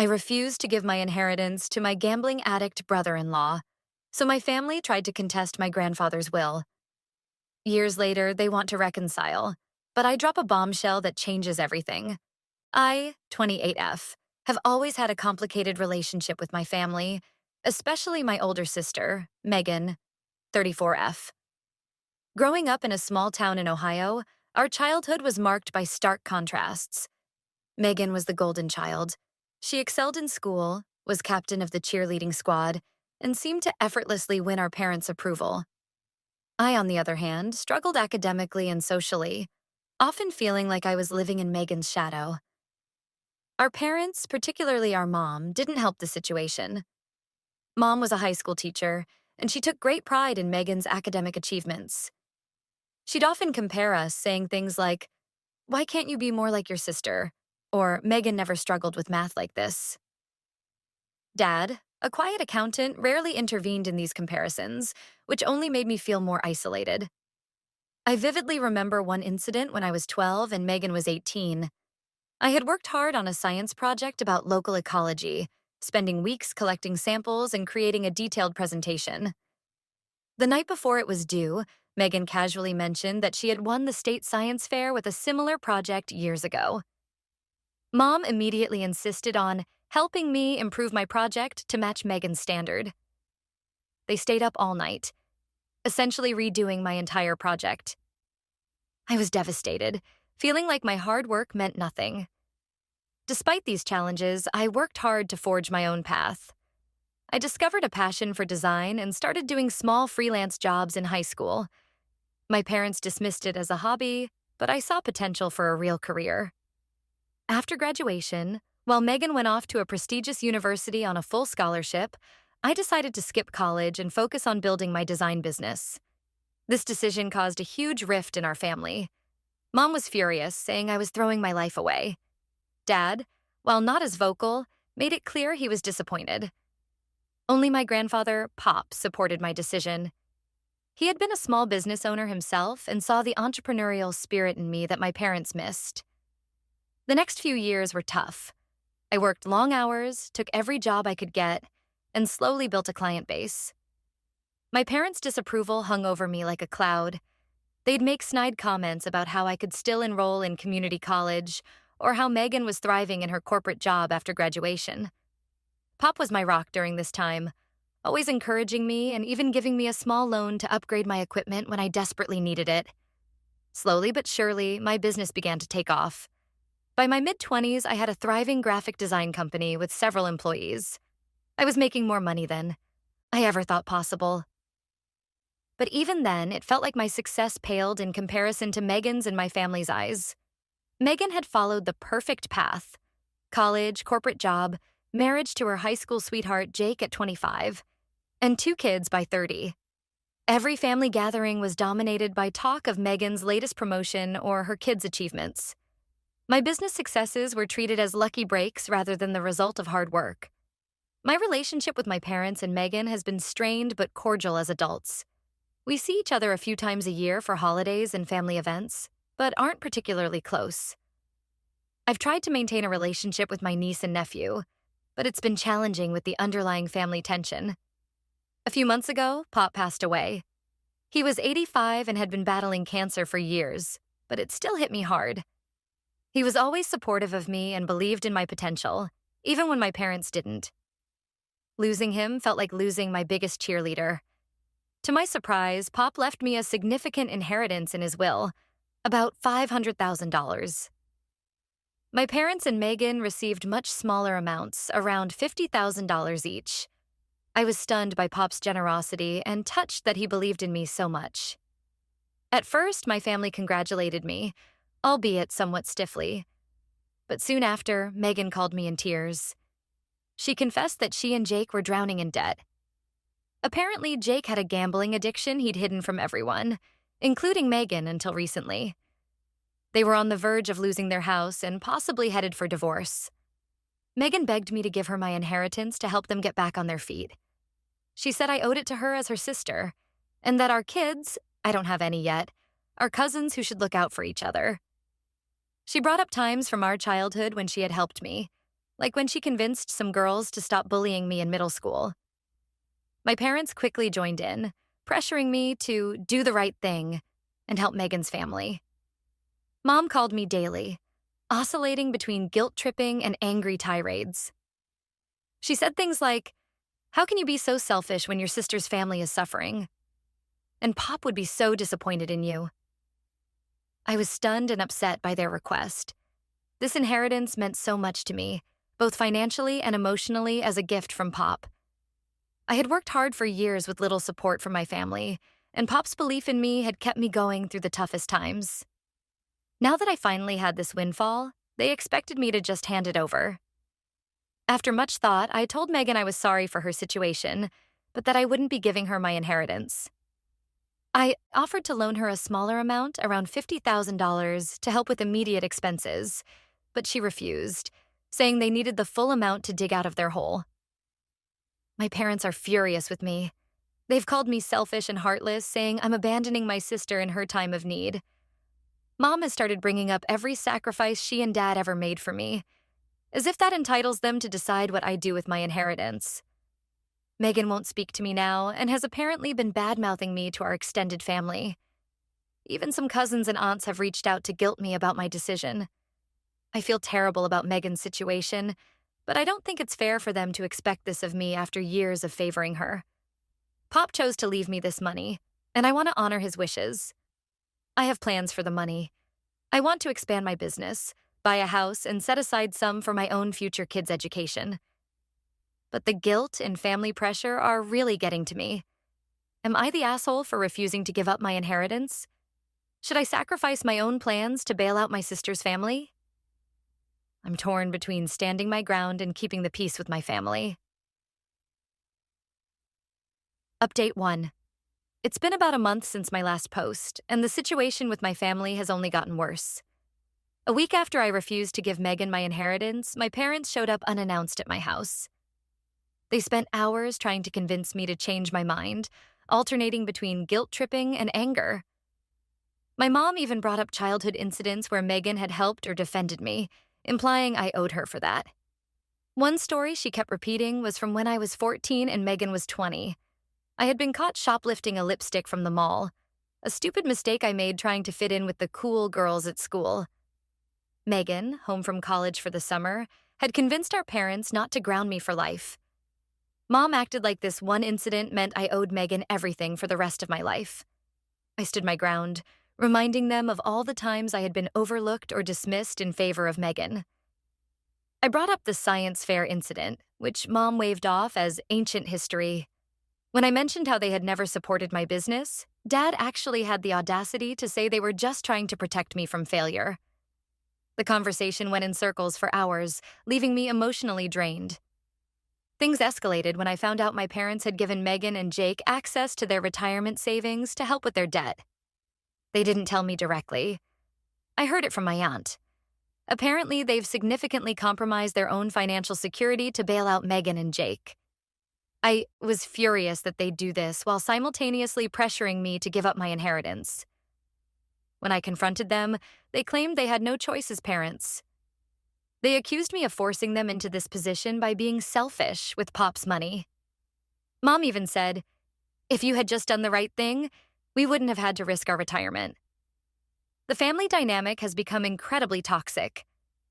I refused to give my inheritance to my gambling addict brother-in-law, so my family tried to contest my grandfather's will. Years later, they want to reconcile, but I drop a bombshell that changes everything. I, 28F, have always had a complicated relationship with my family, especially my older sister, Megan, 34F. Growing up in a small town in Ohio, our childhood was marked by stark contrasts. Megan was the golden child. She excelled in school, was captain of the cheerleading squad, and seemed to effortlessly win our parents' approval. I, on the other hand, struggled academically and socially, often feeling like I was living in Megan's shadow. Our parents, particularly our mom, didn't help the situation. Mom was a high school teacher, and she took great pride in Megan's academic achievements. She'd often compare us, saying things like, "Why can't you be more like your sister?" Or, "Megan never struggled with math like this." Dad, a quiet accountant, rarely intervened in these comparisons, which only made me feel more isolated. I vividly remember one incident when I was 12 and Megan was 18. I had worked hard on a science project about local ecology, spending weeks collecting samples and creating a detailed presentation. The night before it was due, Megan casually mentioned that she had won the state science fair with a similar project years ago. Mom immediately insisted on helping me improve my project to match Megan's standard. They stayed up all night, essentially redoing my entire project. I was devastated, feeling like my hard work meant nothing. Despite these challenges, I worked hard to forge my own path. I discovered a passion for design and started doing small freelance jobs in high school. My parents dismissed it as a hobby, but I saw potential for a real career. After graduation, while Megan went off to a prestigious university on a full scholarship, I decided to skip college and focus on building my design business. This decision caused a huge rift in our family. Mom was furious, saying I was throwing my life away. Dad, while not as vocal, made it clear he was disappointed. Only my grandfather, Pop, supported my decision. He had been a small business owner himself and saw the entrepreneurial spirit in me that my parents missed. The next few years were tough. I worked long hours, took every job I could get, and slowly built a client base. My parents' disapproval hung over me like a cloud. They'd make snide comments about how I could still enroll in community college, or how Megan was thriving in her corporate job after graduation. Pop was my rock during this time, always encouraging me and even giving me a small loan to upgrade my equipment when I desperately needed it. Slowly but surely, my business began to take off. By my mid-20s, I had a thriving graphic design company with several employees. I was making more money than I ever thought possible. But even then, it felt like my success paled in comparison to Megan's in my family's eyes. Megan had followed the perfect path: college, corporate job, marriage to her high school sweetheart Jake at 25, and 2 kids by 30. Every family gathering was dominated by talk of Megan's latest promotion or her kids' achievements. My business successes were treated as lucky breaks rather than the result of hard work. My relationship with my parents and Megan has been strained but cordial as adults. We see each other a few times a year for holidays and family events, but aren't particularly close. I've tried to maintain a relationship with my niece and nephew, but it's been challenging with the underlying family tension. A few months ago, Pop passed away. He was 85 and had been battling cancer for years, but it still hit me hard. He was always supportive of me and believed in my potential, even when my parents didn't. Losing him felt like losing my biggest cheerleader. To my surprise, Pop left me a significant inheritance in his will, about $500,000. My parents and Megan received much smaller amounts, around $50,000 each. I was stunned by Pop's generosity and touched that he believed in me so much. At first, my family congratulated me, albeit somewhat stiffly. But soon after, Megan called me in tears. She confessed that she and Jake were drowning in debt. Apparently, Jake had a gambling addiction he'd hidden from everyone, including Megan until recently. They were on the verge of losing their house and possibly headed for divorce. Megan begged me to give her my inheritance to help them get back on their feet. She said I owed it to her as her sister, and that our kids, I don't have any yet, are cousins who should look out for each other. She brought up times from our childhood when she had helped me, like when she convinced some girls to stop bullying me in middle school. My parents quickly joined in, pressuring me to do the right thing and help Megan's family. Mom called me daily, oscillating between guilt-tripping and angry tirades. She said things like, "How can you be so selfish when your sister's family is suffering? And Pop would be so disappointed in you." I was stunned and upset by their request. This inheritance meant so much to me, both financially and emotionally, as a gift from Pop. I had worked hard for years with little support from my family, and Pop's belief in me had kept me going through the toughest times. Now that I finally had this windfall, they expected me to just hand it over. After much thought, I told Megan I was sorry for her situation, but that I wouldn't be giving her my inheritance. I offered to loan her a smaller amount, around $50,000, to help with immediate expenses, but she refused, saying they needed the full amount to dig out of their hole. My parents are furious with me. They've called me selfish and heartless, saying I'm abandoning my sister in her time of need. Mom has started bringing up every sacrifice she and Dad ever made for me, as if that entitles them to decide what I do with my inheritance. Megan won't speak to me now and has apparently been bad-mouthing me to our extended family. Even some cousins and aunts have reached out to guilt me about my decision. I feel terrible about Megan's situation, but I don't think it's fair for them to expect this of me after years of favoring her. Pop chose to leave me this money, and I want to honor his wishes. I have plans for the money. I want to expand my business, buy a house, and set aside some for my own future kids' education. But the guilt and family pressure are really getting to me. Am I the asshole for refusing to give up my inheritance? Should I sacrifice my own plans to bail out my sister's family? I'm torn between standing my ground and keeping the peace with my family. Update 1. It's been about a month since my last post, and the situation with my family has only gotten worse. A week after I refused to give Megan my inheritance, my parents showed up unannounced at my house. They spent hours trying to convince me to change my mind, alternating between guilt-tripping and anger. My mom even brought up childhood incidents where Megan had helped or defended me, implying I owed her for that. One story she kept repeating was from when I was 14 and Megan was 20. I had been caught shoplifting a lipstick from the mall, a stupid mistake I made trying to fit in with the cool girls at school. Megan, home from college for the summer, had convinced our parents not to ground me for life. Mom acted like this one incident meant I owed Megan everything for the rest of my life. I stood my ground, reminding them of all the times I had been overlooked or dismissed in favor of Megan. I brought up the science fair incident, which Mom waved off as ancient history. When I mentioned how they had never supported my business, Dad actually had the audacity to say they were just trying to protect me from failure. The conversation went in circles for hours, leaving me emotionally drained. Things escalated when I found out my parents had given Megan and Jake access to their retirement savings to help with their debt. They didn't tell me directly. I heard it from my aunt. Apparently, they've significantly compromised their own financial security to bail out Megan and Jake. I was furious that they'd do this while simultaneously pressuring me to give up my inheritance. When I confronted them, they claimed they had no choice as parents. They accused me of forcing them into this position by being selfish with Pop's money. Mom even said, "If you had just done the right thing, we wouldn't have had to risk our retirement." The family dynamic has become incredibly toxic.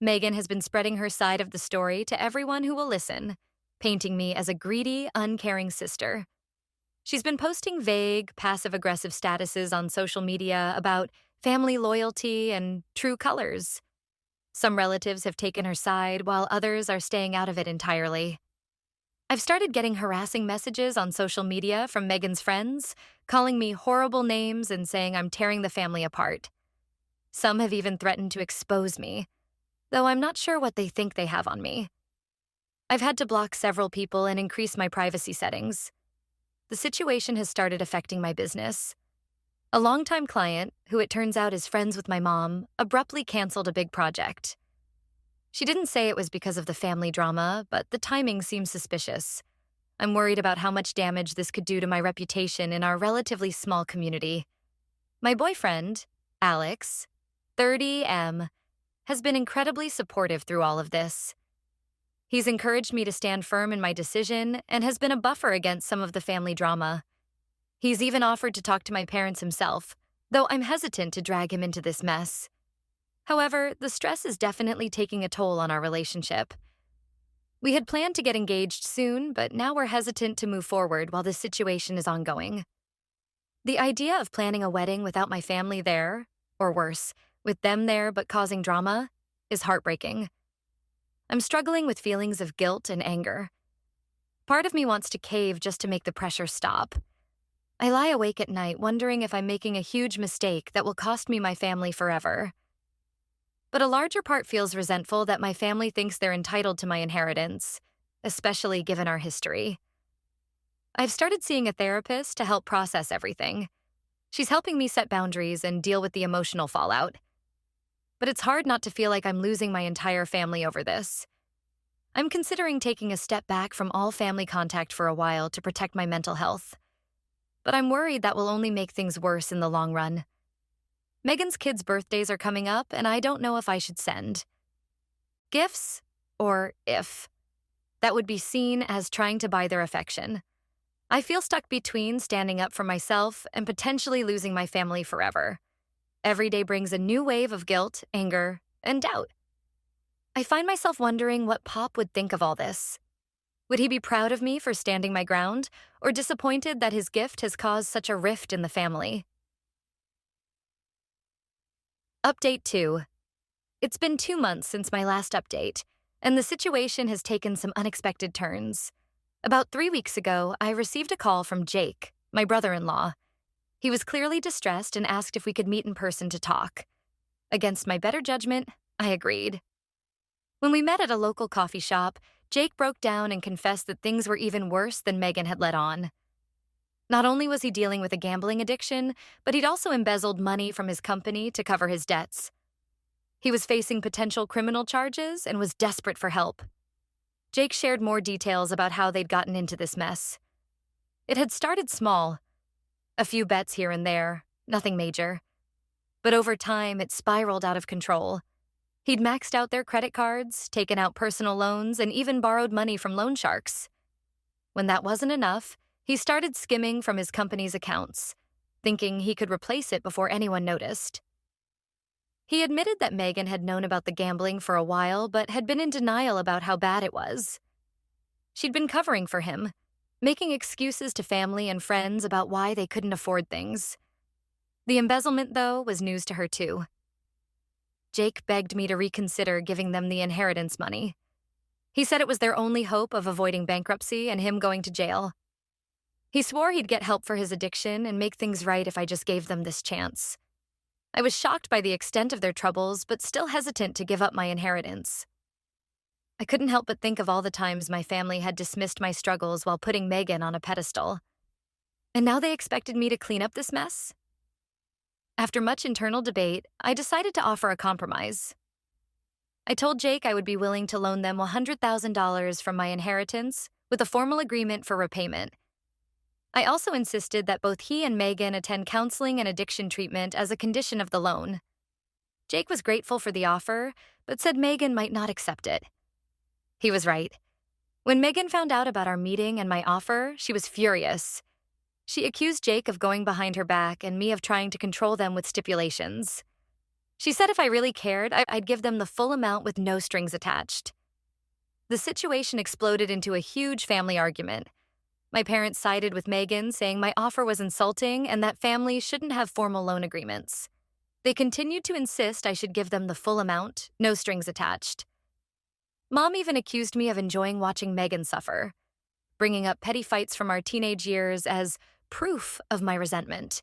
Megan has been spreading her side of the story to everyone who will listen, painting me as a greedy, uncaring sister. She's been posting vague, passive-aggressive statuses on social media about family loyalty and true colors. Some relatives have taken her side, while others are staying out of it entirely. I've started getting harassing messages on social media from Megan's friends, calling me horrible names and saying I'm tearing the family apart. Some have even threatened to expose me, though I'm not sure what they think they have on me. I've had to block several people and increase my privacy settings. The situation has started affecting my business. A longtime client, who it turns out is friends with my mom, abruptly canceled a big project. She didn't say it was because of the family drama, but the timing seems suspicious. I'm worried about how much damage this could do to my reputation in our relatively small community. My boyfriend, Alex, 30M, has been incredibly supportive through all of this. He's encouraged me to stand firm in my decision and has been a buffer against some of the family drama. He's even offered to talk to my parents himself, though I'm hesitant to drag him into this mess. However, the stress is definitely taking a toll on our relationship. We had planned to get engaged soon, but now we're hesitant to move forward while this situation is ongoing. The idea of planning a wedding without my family there, or worse, with them there but causing drama, is heartbreaking. I'm struggling with feelings of guilt and anger. Part of me wants to cave just to make the pressure stop. I lie awake at night wondering if I'm making a huge mistake that will cost me my family forever. But a larger part feels resentful that my family thinks they're entitled to my inheritance, especially given our history. I've started seeing a therapist to help process everything. She's helping me set boundaries and deal with the emotional fallout. But it's hard not to feel like I'm losing my entire family over this. I'm considering taking a step back from all family contact for a while to protect my mental health. But I'm worried that will only make things worse in the long run. Megan's kids' birthdays are coming up, and I don't know if I should send gifts or if that would be seen as trying to buy their affection. I feel stuck between standing up for myself and potentially losing my family forever. Every day brings a new wave of guilt, anger, and doubt. I find myself wondering what Pop would think of all this. Would he be proud of me for standing my ground, or disappointed that his gift has caused such a rift in the family? Update 2. It's been 2 months since my last update, and the situation has taken some unexpected turns. About 3 weeks ago, I received a call from Jake, my brother-in-law. He was clearly distressed and asked if we could meet in person to talk. Against my better judgment, I agreed. When we met at a local coffee shop, Jake broke down and confessed that things were even worse than Megan had let on. Not only was he dealing with a gambling addiction, but he'd also embezzled money from his company to cover his debts. He was facing potential criminal charges and was desperate for help. Jake shared more details about how they'd gotten into this mess. It had started small, a few bets here and there, nothing major. But over time, it spiraled out of control. He'd maxed out their credit cards, taken out personal loans, and even borrowed money from loan sharks. When that wasn't enough, he started skimming from his company's accounts, thinking he could replace it before anyone noticed. He admitted that Megan had known about the gambling for a while, but had been in denial about how bad it was. She'd been covering for him, making excuses to family and friends about why they couldn't afford things. The embezzlement, though, was news to her too. Jake begged me to reconsider giving them the inheritance money. He said it was their only hope of avoiding bankruptcy and him going to jail. He swore he'd get help for his addiction and make things right if I just gave them this chance. I was shocked by the extent of their troubles, but still hesitant to give up my inheritance. I couldn't help but think of all the times my family had dismissed my struggles while putting Megan on a pedestal. And now they expected me to clean up this mess? After much internal debate, I decided to offer a compromise. I told Jake I would be willing to loan them $100,000 from my inheritance with a formal agreement for repayment. I also insisted that both he and Megan attend counseling and addiction treatment as a condition of the loan. Jake was grateful for the offer, but said Megan might not accept it. He was right. When Megan found out about our meeting and my offer, she was furious. She accused Jake of going behind her back and me of trying to control them with stipulations. She said if I really cared, I'd give them the full amount with no strings attached. The situation exploded into a huge family argument. My parents sided with Megan, saying my offer was insulting and that families shouldn't have formal loan agreements. They continued to insist I should give them the full amount, no strings attached. Mom even accused me of enjoying watching Megan suffer, bringing up petty fights from our teenage years as proof of my resentment.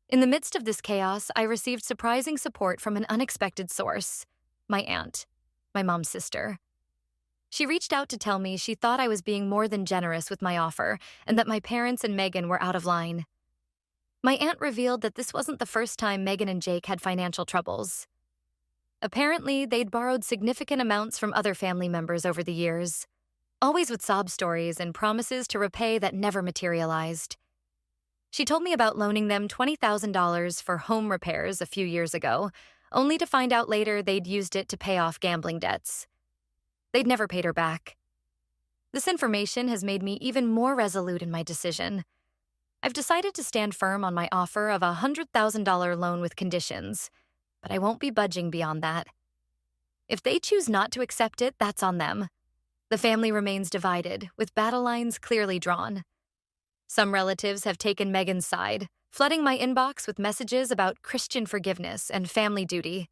In the midst of this chaos, I received surprising support from an unexpected source, my aunt, my mom's sister. She reached out to tell me she thought I was being more than generous with my offer and that my parents and Megan were out of line. My aunt revealed that this wasn't the first time Megan and Jake had financial troubles. Apparently, they'd borrowed significant amounts from other family members over the years, always with sob stories and promises to repay that never materialized. She told me about loaning them $20,000 for home repairs a few years ago, only to find out later they'd used it to pay off gambling debts. They'd never paid her back. This information has made me even more resolute in my decision. I've decided to stand firm on my offer of a $100,000 loan with conditions, but I won't be budging beyond that. If they choose not to accept it, that's on them. The family remains divided, with battle lines clearly drawn. Some relatives have taken Megan's side, flooding my inbox with messages about Christian forgiveness and family duty.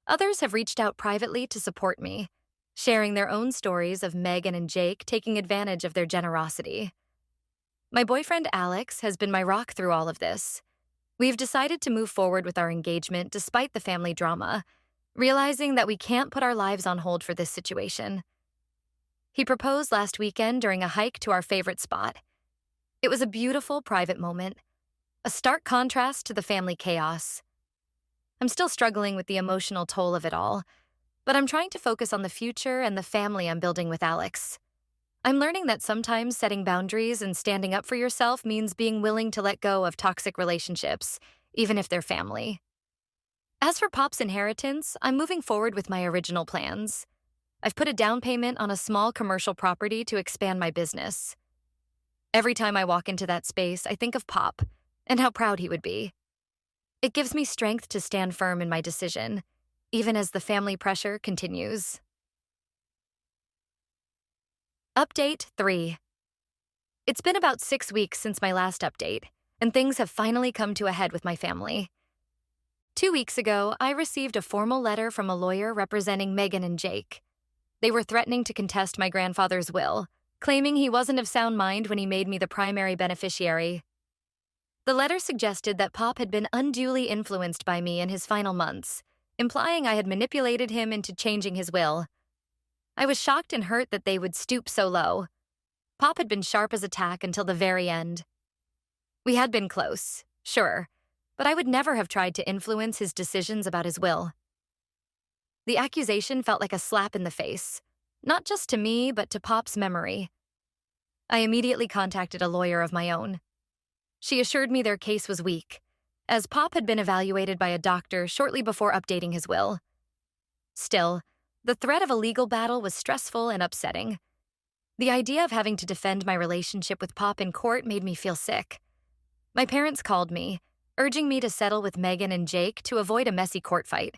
Others have reached out privately to support me, sharing their own stories of Megan and Jake taking advantage of their generosity. My boyfriend Alex has been my rock through all of this. We've decided to move forward with our engagement despite the family drama, realizing that we can't put our lives on hold for this situation. He proposed last weekend during a hike to our favorite spot. It was a beautiful private moment, a stark contrast to the family chaos. I'm still struggling with the emotional toll of it all, but I'm trying to focus on the future and the family I'm building with Alex. I'm learning that sometimes setting boundaries and standing up for yourself means being willing to let go of toxic relationships, even if they're family. As for Pop's inheritance, I'm moving forward with my original plans. I've put a down payment on a small commercial property to expand my business. Every time I walk into that space, I think of Pop and how proud he would be. It gives me strength to stand firm in my decision, even as the family pressure continues. Update 3. It's been about 6 weeks since my last update, and things have finally come to a head with my family. 2 weeks ago, I received a formal letter from a lawyer representing Megan and Jake. They were threatening to contest my grandfather's will, claiming he wasn't of sound mind when he made me the primary beneficiary. The letter suggested that Pop had been unduly influenced by me in his final months, implying I had manipulated him into changing his will. I was shocked and hurt that they would stoop so low. Pop had been sharp as a tack until the very end. We had been close, sure, but I would never have tried to influence his decisions about his will. The accusation felt like a slap in the face, not just to me, but to Pop's memory. I immediately contacted a lawyer of my own. She assured me their case was weak, as Pop had been evaluated by a doctor shortly before updating his will. Still, the threat of a legal battle was stressful and upsetting. The idea of having to defend my relationship with Pop in court made me feel sick. My parents called me, urging me to settle with Megan and Jake to avoid a messy court fight.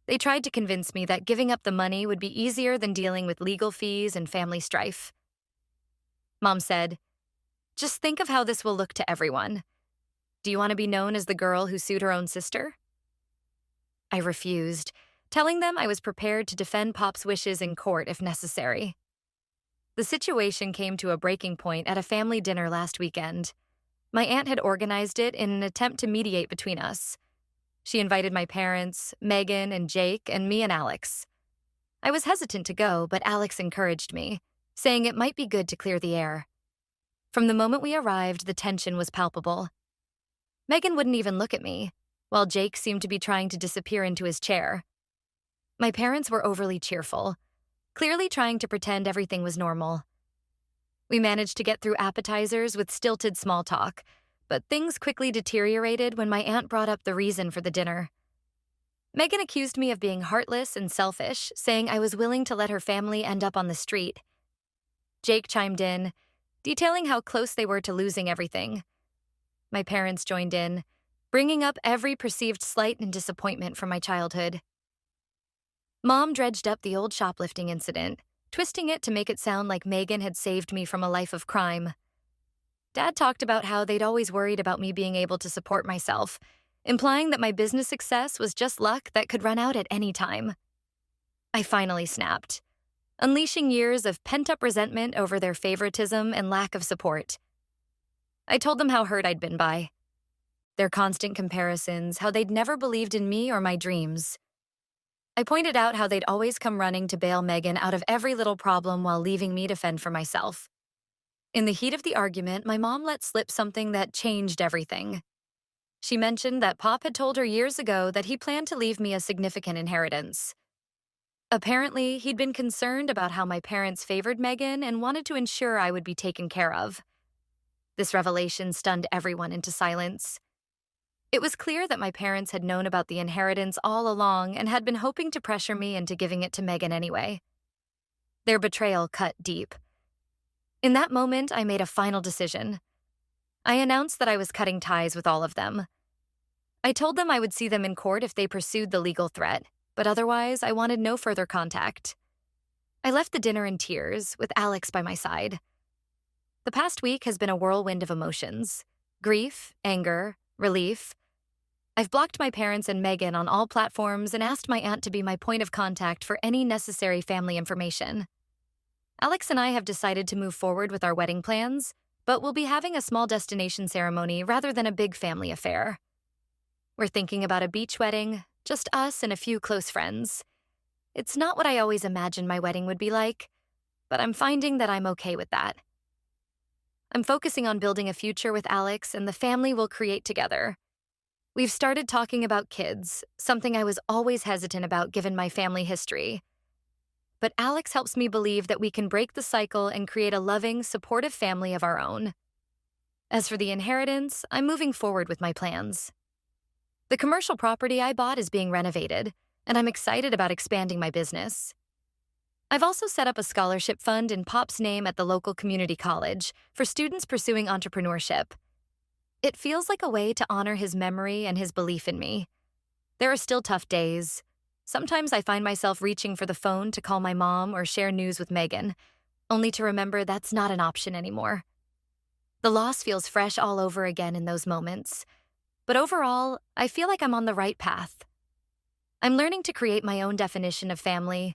They tried to convince me that giving up the money would be easier than dealing with legal fees and family strife. Mom said, "Just think of how this will look to everyone. Do you want to be known as the girl who sued her own sister?" I refused, telling them I was prepared to defend Pop's wishes in court if necessary. The situation came to a breaking point at a family dinner last weekend. My aunt had organized it in an attempt to mediate between us. She invited my parents, Megan and Jake, and me and Alex. I was hesitant to go, but Alex encouraged me, saying it might be good to clear the air. From the moment we arrived, the tension was palpable. Megan wouldn't even look at me, while Jake seemed to be trying to disappear into his chair. My parents were overly cheerful, clearly trying to pretend everything was normal. We managed to get through appetizers with stilted small talk, but things quickly deteriorated when my aunt brought up the reason for the dinner. Megan accused me of being heartless and selfish, saying I was willing to let her family end up on the street. Jake chimed in, detailing how close they were to losing everything. My parents joined in, bringing up every perceived slight and disappointment from my childhood. Mom dredged up the old shoplifting incident, twisting it to make it sound like Megan had saved me from a life of crime. Dad talked about how they'd always worried about me being able to support myself, implying that my business success was just luck that could run out at any time. I finally snapped, unleashing years of pent-up resentment over their favoritism and lack of support. I told them how hurt I'd been by their constant comparisons, how they'd never believed in me or my dreams. I pointed out how they'd always come running to bail Megan out of every little problem while leaving me to fend for myself. In the heat of the argument, my mom let slip something that changed everything. She mentioned that Pop had told her years ago that he planned to leave me a significant inheritance. Apparently, he'd been concerned about how my parents favored Megan and wanted to ensure I would be taken care of. This revelation stunned everyone into silence. It was clear that my parents had known about the inheritance all along and had been hoping to pressure me into giving it to Megan anyway. Their betrayal cut deep. In that moment, I made a final decision. I announced that I was cutting ties with all of them. I told them I would see them in court if they pursued the legal threat, but otherwise, I wanted no further contact. I left the dinner in tears, with Alex by my side. The past week has been a whirlwind of emotions: grief, anger, relief. I've blocked my parents and Megan on all platforms and asked my aunt to be my point of contact for any necessary family information. Alex and I have decided to move forward with our wedding plans, but we'll be having a small destination ceremony rather than a big family affair. We're thinking about a beach wedding, just us and a few close friends. It's not what I always imagined my wedding would be like, but I'm finding that I'm okay with that. I'm focusing on building a future with Alex and the family we'll create together. We've started talking about kids, something I was always hesitant about given my family history. But Alex helps me believe that we can break the cycle and create a loving, supportive family of our own. As for the inheritance, I'm moving forward with my plans. The commercial property I bought is being renovated, and I'm excited about expanding my business. I've also set up a scholarship fund in Pop's name at the local community college for students pursuing entrepreneurship. It feels like a way to honor his memory and his belief in me. There are still tough days. Sometimes I find myself reaching for the phone to call my mom or share news with Megan, only to remember that's not an option anymore. The loss feels fresh all over again in those moments. But overall, I feel like I'm on the right path. I'm learning to create my own definition of family,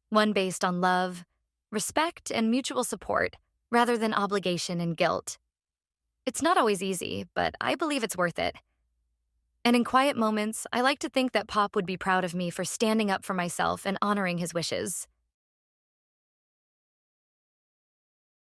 one based on love, respect, and mutual support, rather than obligation and guilt. It's not always easy, but I believe it's worth it. And in quiet moments, I like to think that Pop would be proud of me for standing up for myself and honoring his wishes.